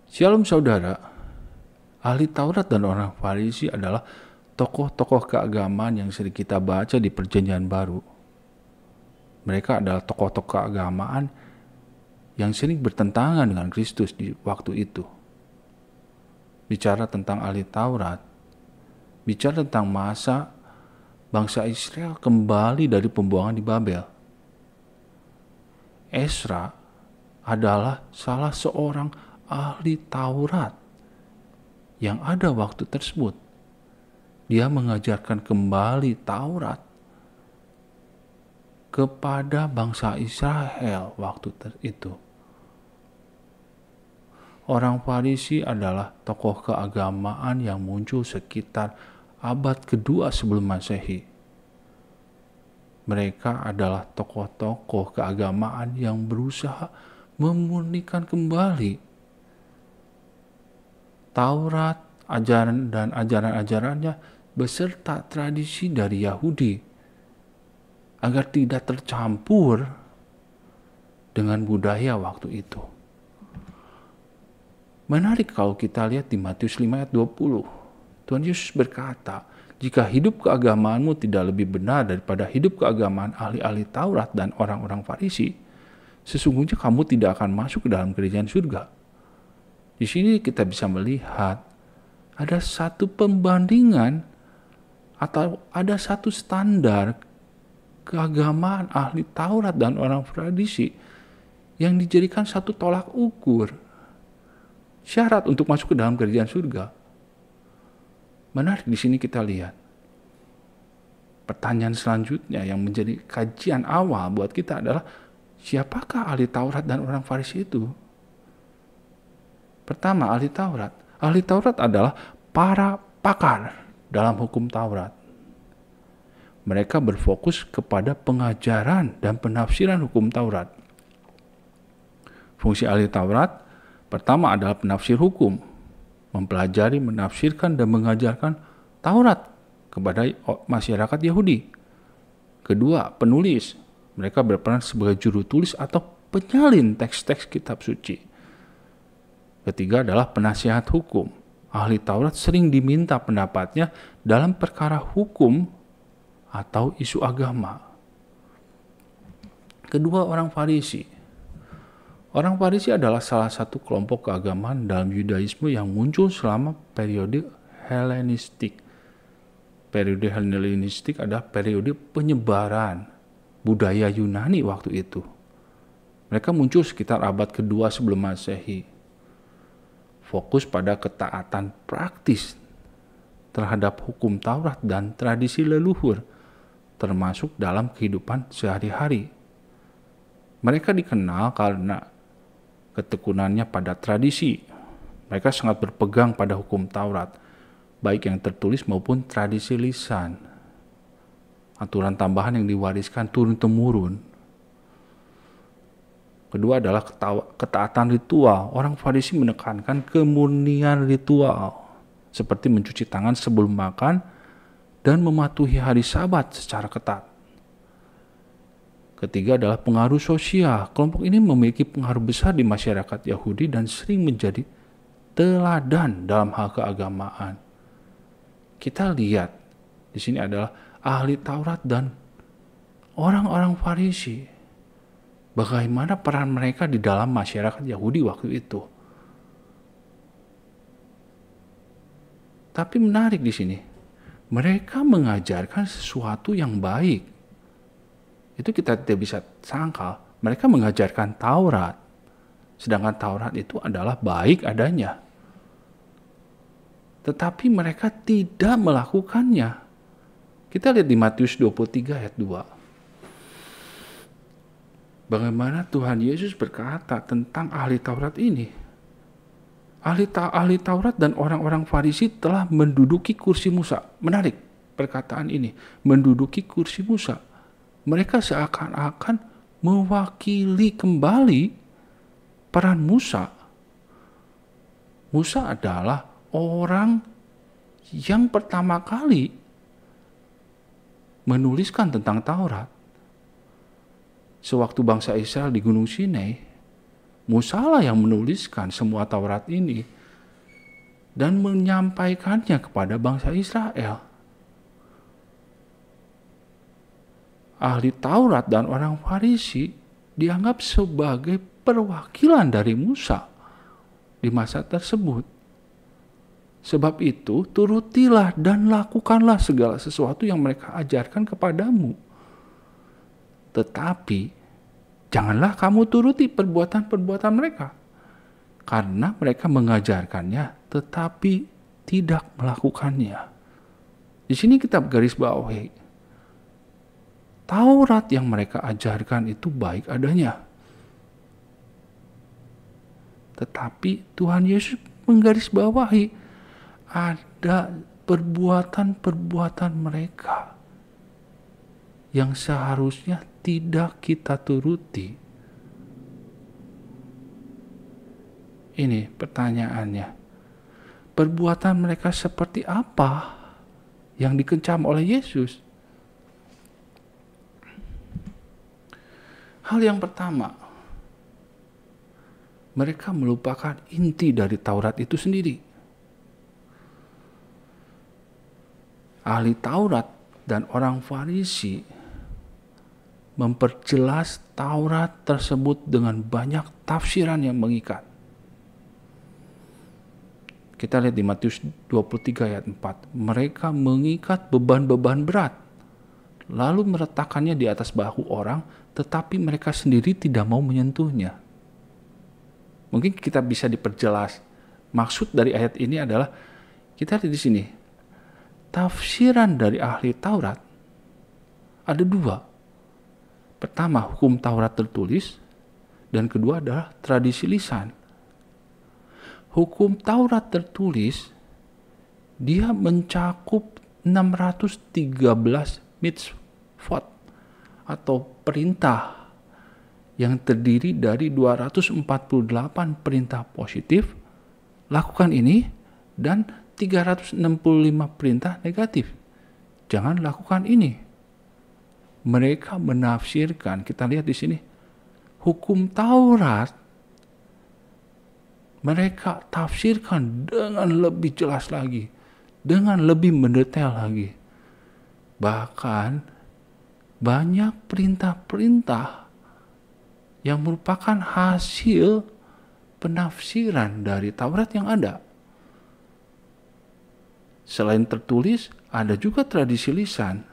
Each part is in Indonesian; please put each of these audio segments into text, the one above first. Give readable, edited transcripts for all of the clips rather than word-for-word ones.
Shalom saudara, ahli Taurat dan orang Farisi adalah tokoh-tokoh keagamaan yang sering kita baca di Perjanjian Baru. Mereka adalah tokoh-tokoh keagamaan yang sering bertentangan dengan Kristus di waktu itu. Bicara tentang ahli Taurat, bicara tentang masa bangsa Israel kembali dari pembuangan di Babel. Ezra adalah salah seorang ahli Taurat yang ada waktu tersebut. Dia mengajarkan kembali Taurat kepada bangsa Israel waktu itu. Orang Farisi adalah tokoh keagamaan yang muncul sekitar abad kedua sebelum Masehi. Mereka adalah tokoh-tokoh keagamaan yang berusaha memurnikan kembali Taurat, ajaran dan ajaran-ajarannya beserta tradisi dari Yahudi agar tidak tercampur dengan budaya waktu itu. Menarik kalau kita lihat di Matius 5 ayat 20. Tuhan Yesus berkata, jika hidup keagamaanmu tidak lebih benar daripada hidup keagamaan ahli-ahli Taurat dan orang-orang Farisi, sesungguhnya kamu tidak akan masuk ke dalam kerajaan surga. Di sini kita bisa melihat ada satu pembandingan atau ada satu standar keagamaan ahli Taurat dan orang Farisi yang dijadikan satu tolak ukur syarat untuk masuk ke dalam kerajaan surga. Menarik di sini kita lihat pertanyaan selanjutnya yang menjadi kajian awal buat kita adalah siapakah ahli Taurat dan orang Farisi itu? Pertama, ahli Taurat. Ahli Taurat adalah para pakar dalam hukum Taurat. Mereka berfokus kepada pengajaran dan penafsiran hukum Taurat. Fungsi ahli Taurat pertama adalah penafsir hukum, mempelajari, menafsirkan, dan mengajarkan Taurat kepada masyarakat Yahudi. Kedua, penulis. Mereka berperan sebagai juru tulis atau penyalin teks-teks kitab suci. Ketiga adalah penasihat hukum. Ahli Taurat sering diminta pendapatnya dalam perkara hukum atau isu agama. Kedua, orang Farisi. Orang Farisi adalah salah satu kelompok keagamaan dalam Yudaisme yang muncul selama periode Helenistik. Periode Helenistik adalah periode penyebaran budaya Yunani waktu itu. Mereka muncul sekitar abad kedua sebelum Masehi. Fokus pada ketaatan praktis terhadap hukum Taurat dan tradisi leluhur, termasuk dalam kehidupan sehari-hari. Mereka dikenal karena ketekunannya pada tradisi. Mereka sangat berpegang pada hukum Taurat, baik yang tertulis maupun tradisi lisan. Aturan tambahan yang diwariskan turun-temurun. Kedua adalah ketaatan ritual. Orang Farisi menekankan kemurnian ritual, seperti mencuci tangan sebelum makan dan mematuhi hari Sabat secara ketat. Ketiga adalah pengaruh sosial. Kelompok ini memiliki pengaruh besar di masyarakat Yahudi dan sering menjadi teladan dalam hal keagamaan. Kita lihat di sini adalah ahli Taurat dan orang-orang Farisi. Bagaimana peran mereka di dalam masyarakat Yahudi waktu itu. Tapi menarik di sini, mereka mengajarkan sesuatu yang baik. Itu kita tidak bisa sangkal. Mereka mengajarkan Taurat, sedangkan Taurat itu adalah baik adanya. Tetapi mereka tidak melakukannya. Kita lihat di Matius 23 ayat 2. Bagaimana Tuhan Yesus berkata tentang ahli Taurat ini. Ahli Taurat dan orang-orang Farisi telah menduduki kursi Musa. Menarik perkataan ini. Menduduki kursi Musa. Mereka seakan-akan mewakili kembali peran Musa. Musa adalah orang yang pertama kali menuliskan tentang Taurat. Sewaktu bangsa Israel di Gunung Sinai, Musa lah yang menuliskan semua Taurat ini dan menyampaikannya kepada bangsa Israel. Ahli Taurat dan orang Farisi dianggap sebagai perwakilan dari Musa di masa tersebut. Sebab itu, turutilah dan lakukanlah segala sesuatu yang mereka ajarkan kepadamu. Tetapi, janganlah kamu turuti perbuatan-perbuatan mereka, karena mereka mengajarkannya, tetapi tidak melakukannya. Di sini kita garis bawahi, Taurat yang mereka ajarkan itu baik adanya. Tetapi Tuhan Yesus menggarisbawahi ada perbuatan-perbuatan mereka yang seharusnya tidak kita turuti. Ini pertanyaannya. Perbuatan mereka seperti apa yang dikecam oleh Yesus? Hal yang pertama, mereka melupakan inti dari Taurat itu sendiri. Ahli Taurat dan orang Farisi memperjelas Taurat tersebut dengan banyak tafsiran yang mengikat. Kita lihat di Matius 23 ayat 4. Mereka mengikat beban-beban berat, lalu meletakkannya di atas bahu orang, tetapi mereka sendiri tidak mau menyentuhnya. Mungkin kita bisa diperjelas. Maksud dari ayat ini adalah, kita lihat di sini, tafsiran dari ahli Taurat ada dua. Pertama, hukum Taurat tertulis, dan kedua adalah tradisi lisan. Hukum Taurat tertulis, dia mencakup 613 mitzvot atau perintah yang terdiri dari 248 perintah positif, lakukan ini, dan 365 perintah negatif, jangan lakukan ini. Mereka menafsirkan, kita lihat di sini, hukum Taurat mereka tafsirkan dengan lebih jelas lagi, dengan lebih mendetail lagi. Bahkan banyak perintah-perintah yang merupakan hasil penafsiran dari Taurat yang ada. Selain tertulis, ada juga tradisi lisan.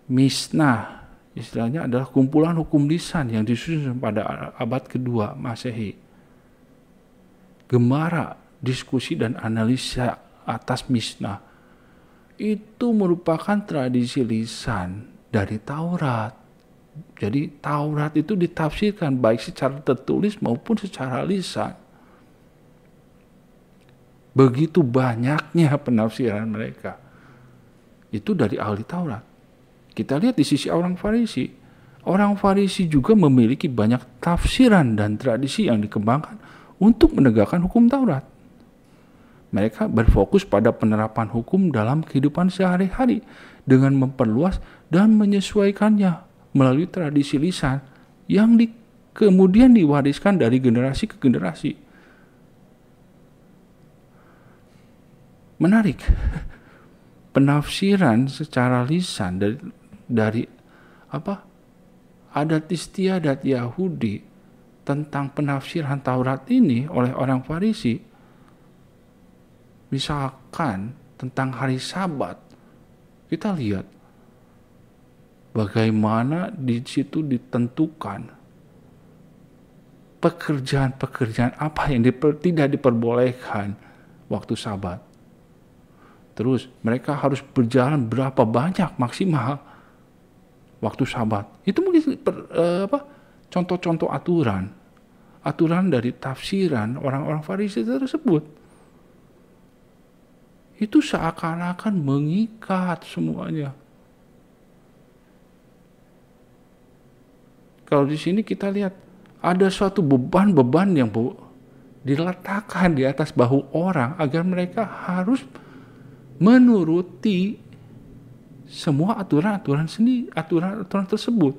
Mishnah, istilahnya adalah kumpulan hukum lisan yang disusun pada abad kedua Masehi. Gemara, diskusi dan analisa atas Mishnah itu merupakan tradisi lisan dari Taurat. Jadi Taurat itu ditafsirkan baik secara tertulis maupun secara lisan. Begitu banyaknya penafsiran mereka. Itu dari ahli Taurat. Kita lihat di sisi orang Farisi. Orang Farisi juga memiliki banyak tafsiran dan tradisi yang dikembangkan untuk menegakkan hukum Taurat. Mereka berfokus pada penerapan hukum dalam kehidupan sehari-hari dengan memperluas dan menyesuaikannya melalui tradisi lisan yang kemudian diwariskan dari generasi ke generasi. Menarik. Penafsiran secara lisan dari adat istiadat Yahudi tentang penafsiran Taurat ini oleh orang Farisi. Misalkan tentang hari Sabat, kita lihat bagaimana di situ ditentukan pekerjaan-pekerjaan apa yang tidak diperbolehkan waktu Sabat. Terus mereka harus berjalan berapa banyak maksimal waktu Sabat. Itu mungkin contoh-contoh aturan dari tafsiran orang-orang Farisi tersebut. Itu seakan-akan mengikat semuanya. Kalau di sini kita lihat ada suatu beban-beban yang diletakkan di atas bahu orang agar mereka harus menuruti semua aturan-aturan tersebut.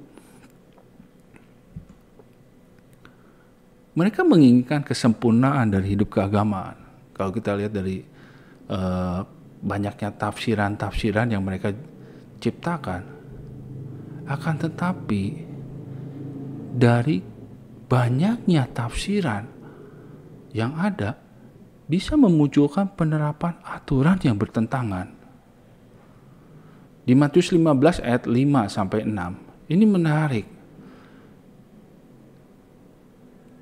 Mereka menginginkan kesempurnaan dari hidup keagamaan. Kalau kita lihat dari banyaknya tafsiran-tafsiran yang mereka ciptakan, akan tetapi dari banyaknya tafsiran yang ada bisa memunculkan penerapan aturan yang bertentangan. Di Matius 15 ayat 5 sampai 6, ini menarik.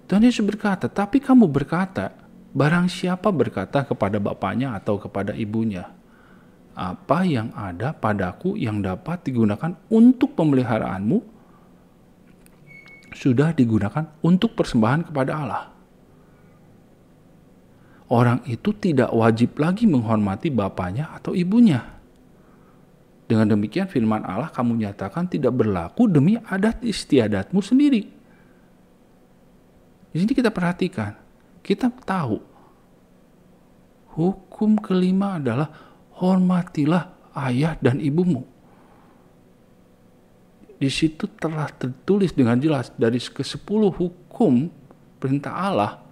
Tuhan Yesus berkata, "Tapi kamu berkata, barang siapa berkata kepada bapaknya atau kepada ibunya, apa yang ada padaku yang dapat digunakan untuk pemeliharaanmu, sudah digunakan untuk persembahan kepada Allah." Orang itu tidak wajib lagi menghormati bapaknya atau ibunya. Dengan demikian firman Allah kamu nyatakan tidak berlaku demi adat istiadatmu sendiri. Di sini kita perhatikan, kita tahu hukum kelima adalah hormatilah ayah dan ibumu. Di situ telah tertulis dengan jelas dari ke-10 hukum perintah Allah,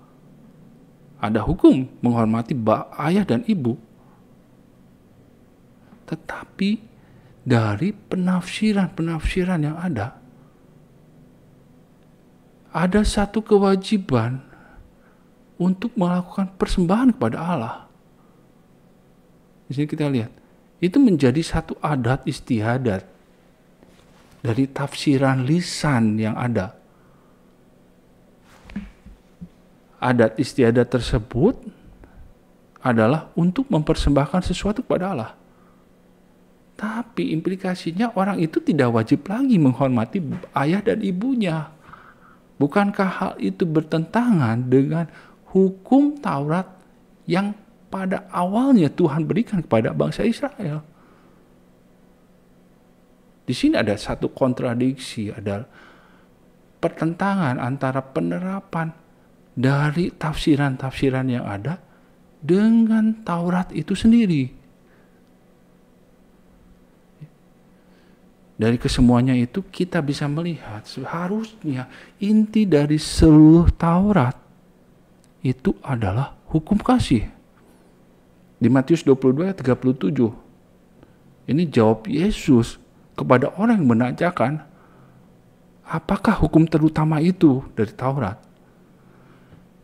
ada hukum menghormati ayah dan ibu. Tetapi dari penafsiran-penafsiran yang ada satu kewajiban untuk melakukan persembahan kepada Allah. Di sini kita lihat, itu menjadi satu adat istiadat dari tafsiran lisan yang ada. Adat istiadat tersebut adalah untuk mempersembahkan sesuatu kepada Allah. Tapi implikasinya orang itu tidak wajib lagi menghormati ayah dan ibunya. Bukankah hal itu bertentangan dengan hukum Taurat yang pada awalnya Tuhan berikan kepada bangsa Israel? Di sini ada satu kontradiksi, ada pertentangan antara penerapan dari tafsiran-tafsiran yang ada dengan Taurat itu sendiri. Dari kesemuanya itu kita bisa melihat seharusnya inti dari seluruh Taurat itu adalah hukum kasih. Di Matius 22 ayat 37, ini jawab Yesus kepada orang yang menanyakan, apakah hukum terutama itu dari Taurat?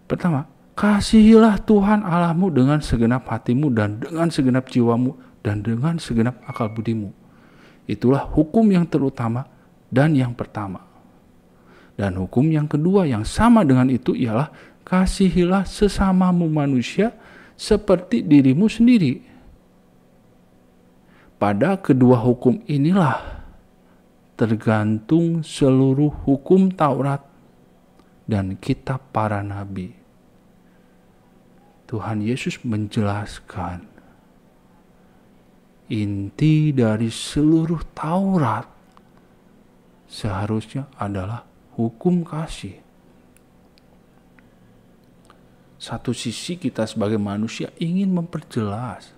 Pertama, kasihilah Tuhan Allahmu dengan segenap hatimu dan dengan segenap jiwamu dan dengan segenap akal budimu. Itulah hukum yang terutama dan yang pertama. Dan hukum yang kedua yang sama dengan itu ialah kasihilah sesamamu manusia seperti dirimu sendiri. Pada kedua hukum inilah tergantung seluruh hukum Taurat dan kitab para nabi. Tuhan Yesus menjelaskan inti dari seluruh Taurat seharusnya adalah hukum kasih. Satu sisi kita sebagai manusia ingin memperjelas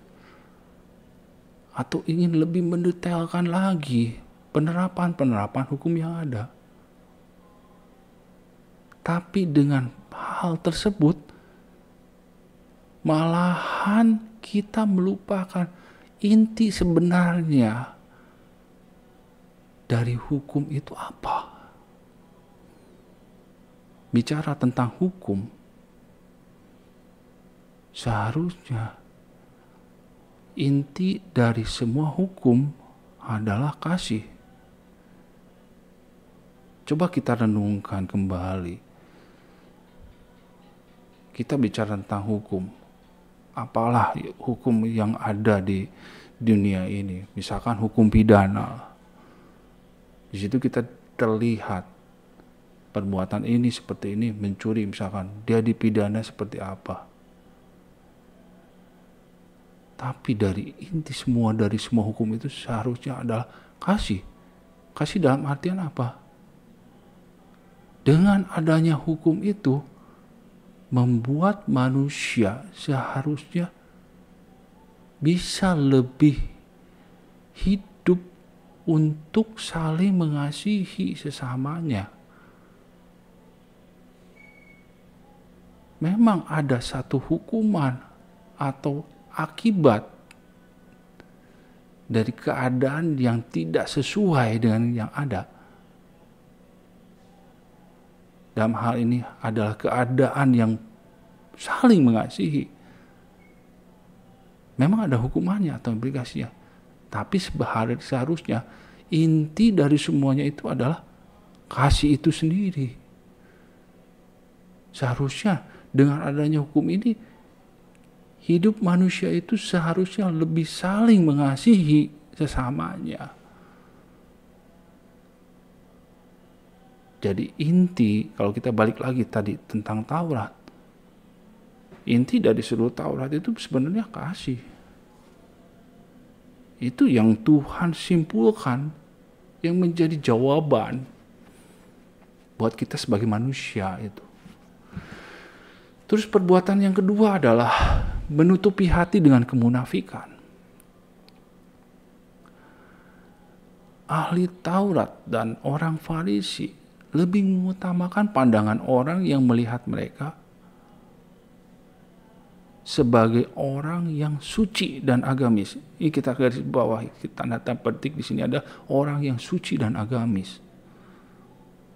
atau ingin lebih mendetailkan lagi penerapan hukum yang ada. Tapi dengan hal tersebut malahan kita melupakan inti sebenarnya dari hukum itu apa. Bicara tentang hukum, seharusnya inti dari semua hukum adalah kasih. Coba kita renungkan kembali. Kita bicara tentang hukum. Apalah hukum yang ada di dunia ini, misalkan hukum pidana. Di situ kita terlihat perbuatan ini seperti ini, mencuri misalkan, dia dipidana seperti apa. Tapi dari inti dari semua hukum itu seharusnya adalah kasih. Kasih dalam artian apa? Dengan adanya hukum itu membuat manusia seharusnya bisa lebih hidup untuk saling mengasihi sesamanya. memang ada satu hukuman atau akibat dari keadaan yang tidak sesuai dengan yang ada. Dalam hal ini adalah keadaan yang saling mengasihi. Memang ada hukumannya atau implikasinya. Tapi seharusnya inti dari semuanya itu adalah kasih itu sendiri. Seharusnya dengan adanya hukum ini, hidup manusia itu seharusnya lebih saling mengasihi sesamanya. Jadi inti, kalau kita balik lagi tadi tentang Taurat, inti dari seluruh Taurat itu sebenarnya kasih. Itu yang Tuhan simpulkan, yang menjadi jawaban buat kita sebagai manusia itu. Terus perbuatan yang kedua adalah menutupi hati dengan kemunafikan. Ahli Taurat dan orang Farisi lebih mengutamakan pandangan orang yang melihat mereka sebagai orang yang suci dan agamis. Ini kita garis bawah, tanda petik di sini ada orang yang suci dan agamis.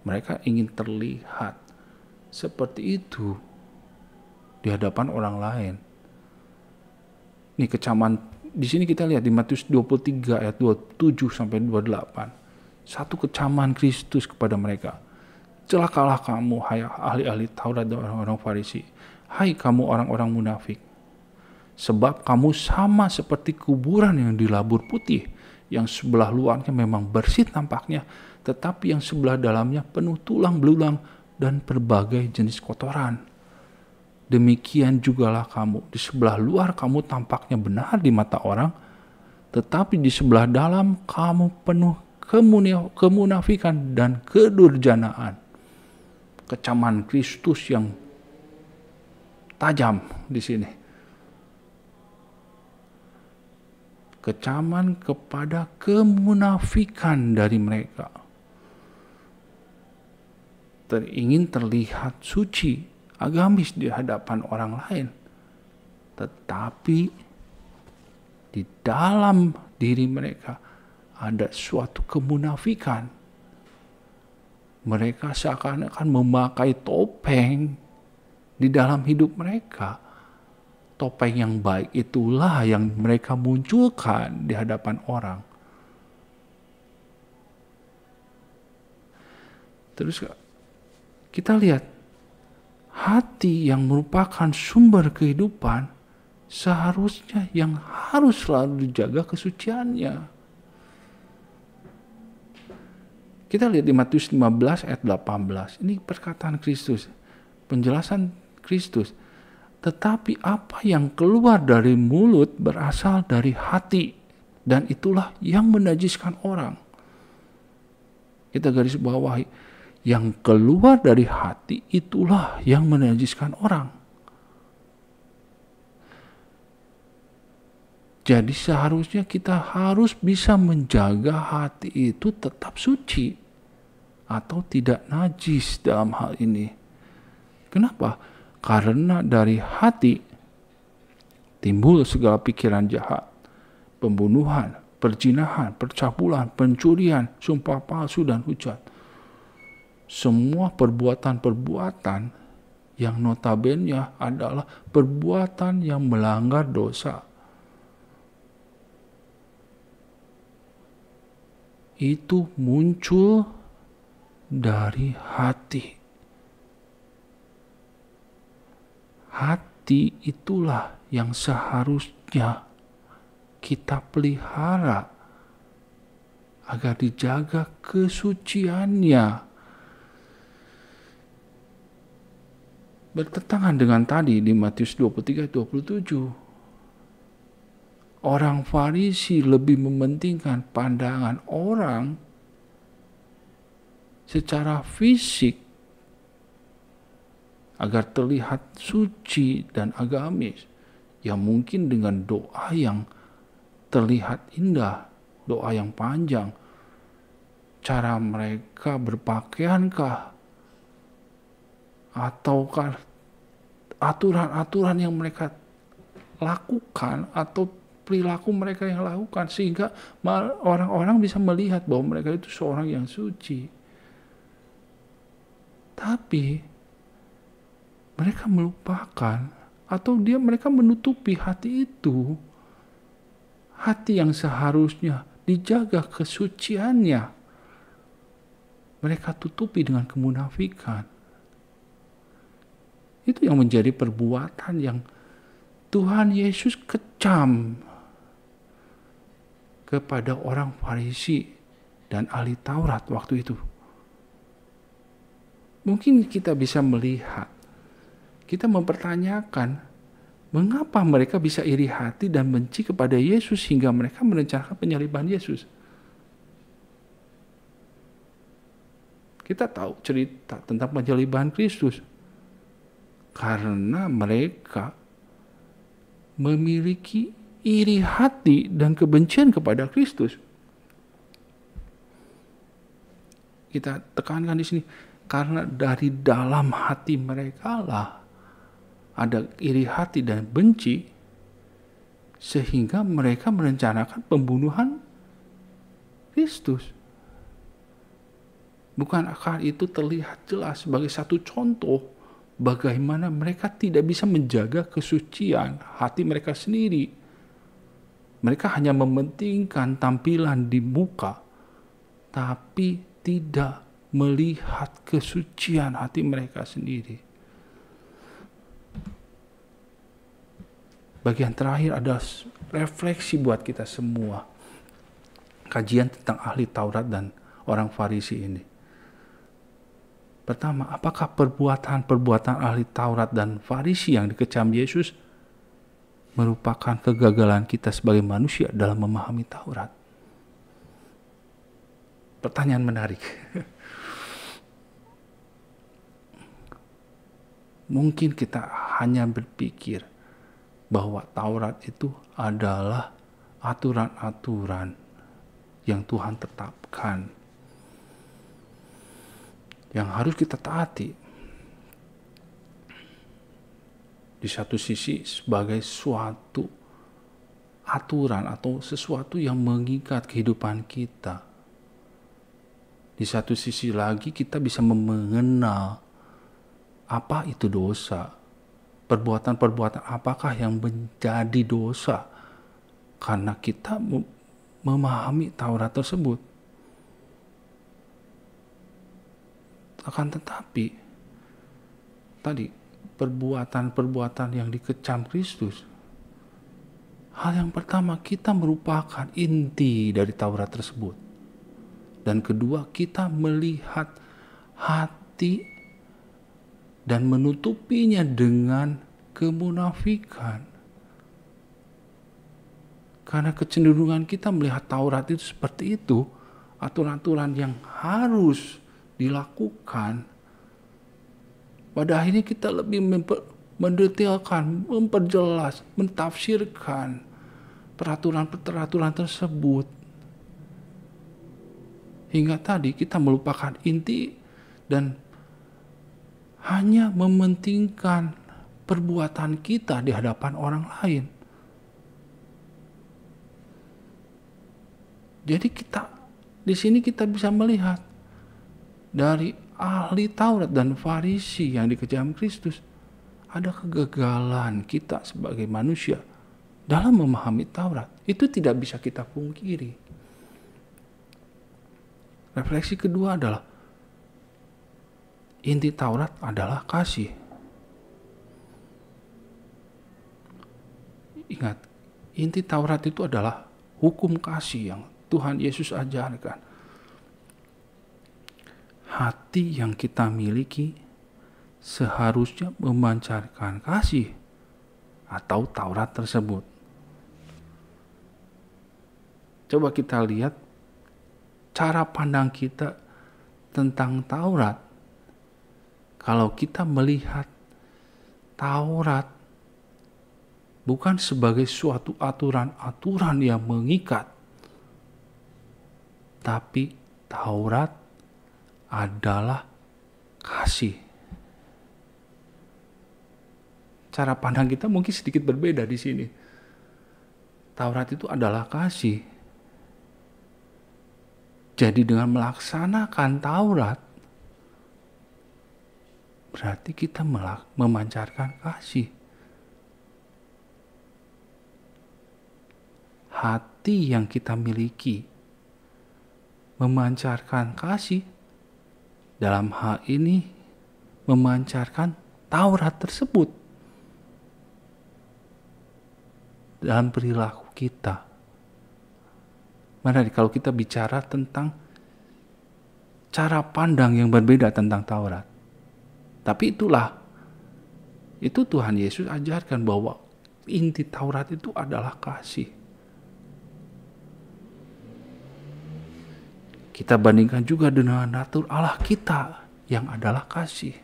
Mereka ingin terlihat seperti itu di hadapan orang lain. Ini kecaman di sini kita lihat di Matius 23 ayat 27 sampai 28. Satu kecaman Kristus kepada mereka. Celakalah kamu, hai ahli-ahli Taurat dan orang-orang Farisi. Hai kamu orang-orang munafik. Sebab kamu sama seperti kuburan yang dilabur putih, yang sebelah luarnya memang bersih tampaknya, tetapi yang sebelah dalamnya penuh tulang belulang dan berbagai jenis kotoran. Demikian jugalah kamu. Di sebelah luar kamu tampaknya benar di mata orang, tetapi di sebelah dalam kamu penuh kemunafikan dan kedurjanaan. Kecaman Kristus yang tajam di sini. Kecaman kepada kemunafikan dari mereka. Ingin terlihat suci, agamis di hadapan orang lain. Tetapi di dalam diri mereka ada suatu kemunafikan. Mereka seakan-akan memakai topeng di dalam hidup mereka. Topeng yang baik itulah yang mereka munculkan di hadapan orang. Terus kita lihat, hati yang merupakan sumber kehidupan seharusnya yang harus selalu dijaga kesuciannya. Kita lihat di Matius 15 ayat 18. Ini perkataan Kristus, penjelasan Kristus. Tetapi apa yang keluar dari mulut berasal dari hati, dan itulah yang menajiskan orang. Kita garis bawahi, yang keluar dari hati itulah yang menajiskan orang. Jadi seharusnya kita harus bisa menjaga hati itu tetap suci atau tidak najis dalam hal ini. Kenapa? Karena dari hati timbul segala pikiran jahat, pembunuhan, perzinahan, percabulan, pencurian, sumpah palsu, dan hujat. Semua perbuatan-perbuatan yang notabene adalah perbuatan yang melanggar dosa. Itu muncul dari hati. Hati itulah yang seharusnya kita pelihara agar dijaga kesuciannya. Bertentangan dengan tadi di Matius 23-27. Orang Farisi lebih mementingkan pandangan orang secara fisik agar terlihat suci dan agamis, yang mungkin dengan doa yang terlihat indah, doa yang panjang, cara mereka berpakaiankah, ataukah aturan-aturan yang mereka lakukan atau perilaku mereka yang lakukan, sehingga orang-orang bisa melihat bahwa mereka itu seorang yang suci. Tapi mereka melupakan atau mereka menutupi hati itu, hati yang seharusnya dijaga kesuciannya, mereka tutupi dengan kemunafikan. Itu yang menjadi perbuatan yang Tuhan Yesus kecam kepada orang Farisi dan ahli Taurat waktu itu. Mungkin kita bisa melihat, kita mempertanyakan, mengapa mereka bisa iri hati dan benci kepada Yesus hingga mereka merencanakan penyaliban Yesus. Kita tahu cerita tentang penyaliban Kristus. Karena mereka memiliki iri hati dan kebencian kepada Kristus. Kita tekankan di sini, karena dari dalam hati mereka lah ada iri hati dan benci, sehingga mereka merencanakan pembunuhan Kristus. Bukankah itu terlihat jelas sebagai satu contoh bagaimana mereka tidak bisa menjaga kesucian hati mereka sendiri. Mereka hanya mementingkan tampilan di muka, tapi tidak melihat kesucian hati mereka sendiri. Bagian terakhir adalah refleksi buat kita semua. Kajian tentang ahli Taurat dan orang Farisi ini. Pertama, apakah perbuatan ahli Taurat dan Farisi yang dikecam Yesus merupakan kegagalan kita sebagai manusia dalam memahami Taurat? Pertanyaan menarik. Mungkin kita hanya berpikir bahwa Taurat itu adalah aturan-aturan yang Tuhan tetapkan, yang harus kita taati. Di satu sisi sebagai suatu aturan atau sesuatu yang mengikat kehidupan kita. Di satu sisi lagi kita bisa mengenal apa itu dosa. Perbuatan-perbuatan apakah yang menjadi dosa karena kita memahami Taurat tersebut. Akan tetapi tadi perbuatan-perbuatan yang dikecam Kristus, hal yang pertama, kita merupakan inti dari Taurat tersebut. Dan kedua, kita melihat hati dan menutupinya dengan kemunafikan. Karena kecenderungan kita melihat Taurat itu seperti itu, aturan-aturan yang harus dilakukan. Pada akhirnya kita lebih mendetailkan, memperjelas, mentafsirkan peraturan-peraturan tersebut. Hingga tadi kita melupakan inti dan hanya mementingkan perbuatan kita di hadapan orang lain. Jadi di sini kita bisa melihat dari ahli Taurat dan Farisi yang dikecam Kristus, ada kegagalan kita sebagai manusia dalam memahami Taurat. Itu tidak bisa kita pungkiri. Refleksi kedua adalah inti Taurat adalah kasih. Ingat, inti Taurat itu adalah hukum kasih yang Tuhan Yesus ajarkan. Hati yang kita miliki seharusnya memancarkan kasih atau Taurat tersebut. Coba kita lihat cara pandang kita tentang Taurat. Kalau kita melihat Taurat bukan sebagai suatu aturan-aturan yang mengikat, tapi Taurat adalah kasih. cara pandang kita mungkin sedikit berbeda di sini. Taurat itu adalah kasih. Jadi dengan melaksanakan Taurat, berarti kita memancarkan kasih. Hati yang kita miliki memancarkan kasih. Dalam hal ini, memancarkan Taurat tersebut dalam perilaku kita. Mana kalau kita bicara tentang cara pandang yang berbeda tentang Taurat. Tapi itu Tuhan Yesus ajarkan bahwa inti Taurat itu adalah kasih. Kita bandingkan juga dengan natur Allah kita yang adalah kasih.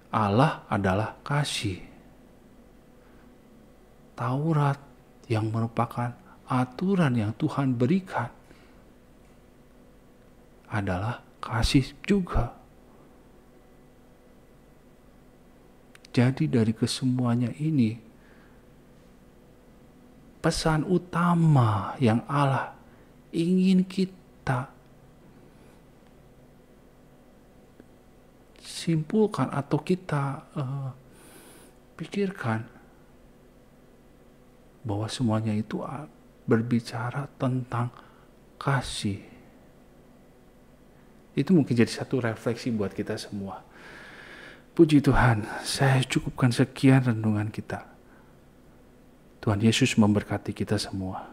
Allah adalah kasih. Taurat yang merupakan aturan yang Tuhan berikan adalah kasih juga. Jadi dari kesemuanya ini, pesan utama yang Allah ingin kita simpulkan atau kita pikirkan, bahwa semuanya itu berbicara tentang kasih. Itu mungkin jadi satu refleksi buat kita semua. Puji Tuhan, saya cukupkan sekian renungan kita. Tuhan Yesus memberkati kita semua.